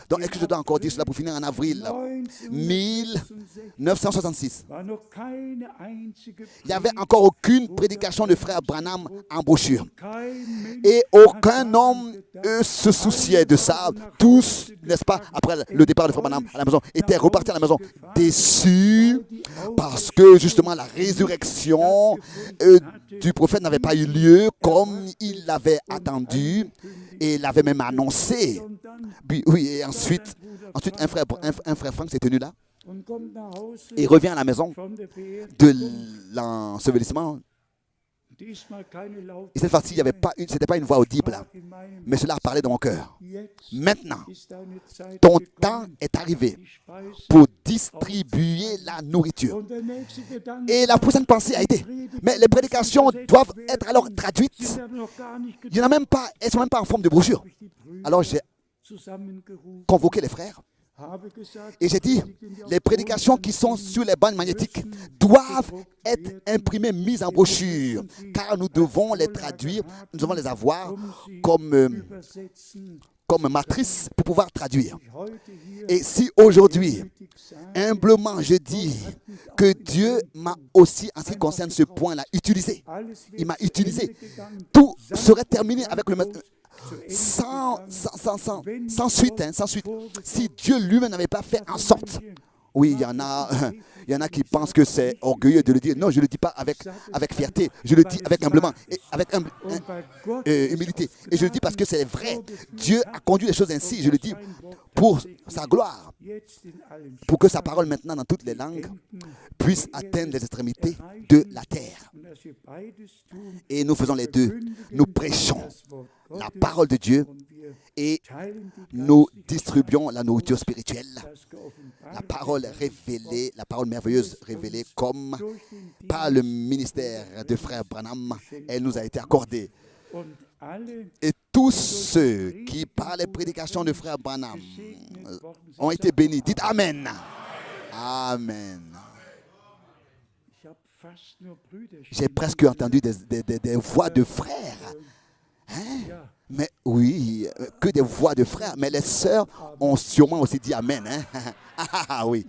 Donc, est-ce que je dois encore dire cela pour finir en avril 1966? Il n'y avait encore aucune prédication de frère Branham en brochure. Et aucun homme se souciait de ça. Tous, n'est-ce pas, après le départ de frère Branham à la maison, étaient repartis à la maison déçus parce que justement la résurrection du prophète n'avait pas eu lieu comme il l'avait attendu et l'avait même annoncé. Oui, et ensuite un frère Franck s'est tenu là et revient à la maison de l'ensevelissement. Et cette fois-ci, ce n'était pas une voix audible, mais cela parlait dans mon cœur. Maintenant, ton temps est arrivé pour distribuer la nourriture. Et la prochaine pensée a été, mais les prédications doivent être alors traduites. Il n'y en a même pas, elles ne sont même pas en forme de brochure. Alors j'ai convoqué les frères. Et j'ai dit, les prédications qui sont sur les bandes magnétiques doivent être imprimées, mises en brochure, car nous devons les traduire, nous devons les avoir comme matrice pour pouvoir traduire. Et si aujourd'hui, humblement, je dis que Dieu m'a aussi, en ce qui concerne ce point-là, utilisé. Il m'a utilisé. Tout serait terminé avec le sans suite, sans suite. Si Dieu lui-même n'avait pas fait en sorte. Oui, il y en a qui pensent que c'est orgueilleux de le dire. Non, je ne le dis pas avec fierté. Je le dis avec humblement et avec humilité. Et je le dis parce que c'est vrai. Dieu a conduit les choses ainsi. Je le dis pour sa gloire. Pour que sa parole maintenant dans toutes les langues puisse atteindre les extrémités de la terre. Et nous faisons les deux. Nous prêchons la parole de Dieu et nous distribuons la nourriture spirituelle. La parole révélée, la parole merveilleuse révélée comme par le ministère de frère Branham, elle nous a été accordée. Et tous ceux qui, par les prédications de frère Branham, ont été bénis. Dites Amen. Amen. J'ai presque entendu des voix de frères. Hein? Mais oui, que des voix de frères. Mais les sœurs ont sûrement aussi dit Amen. Hein? Ah oui.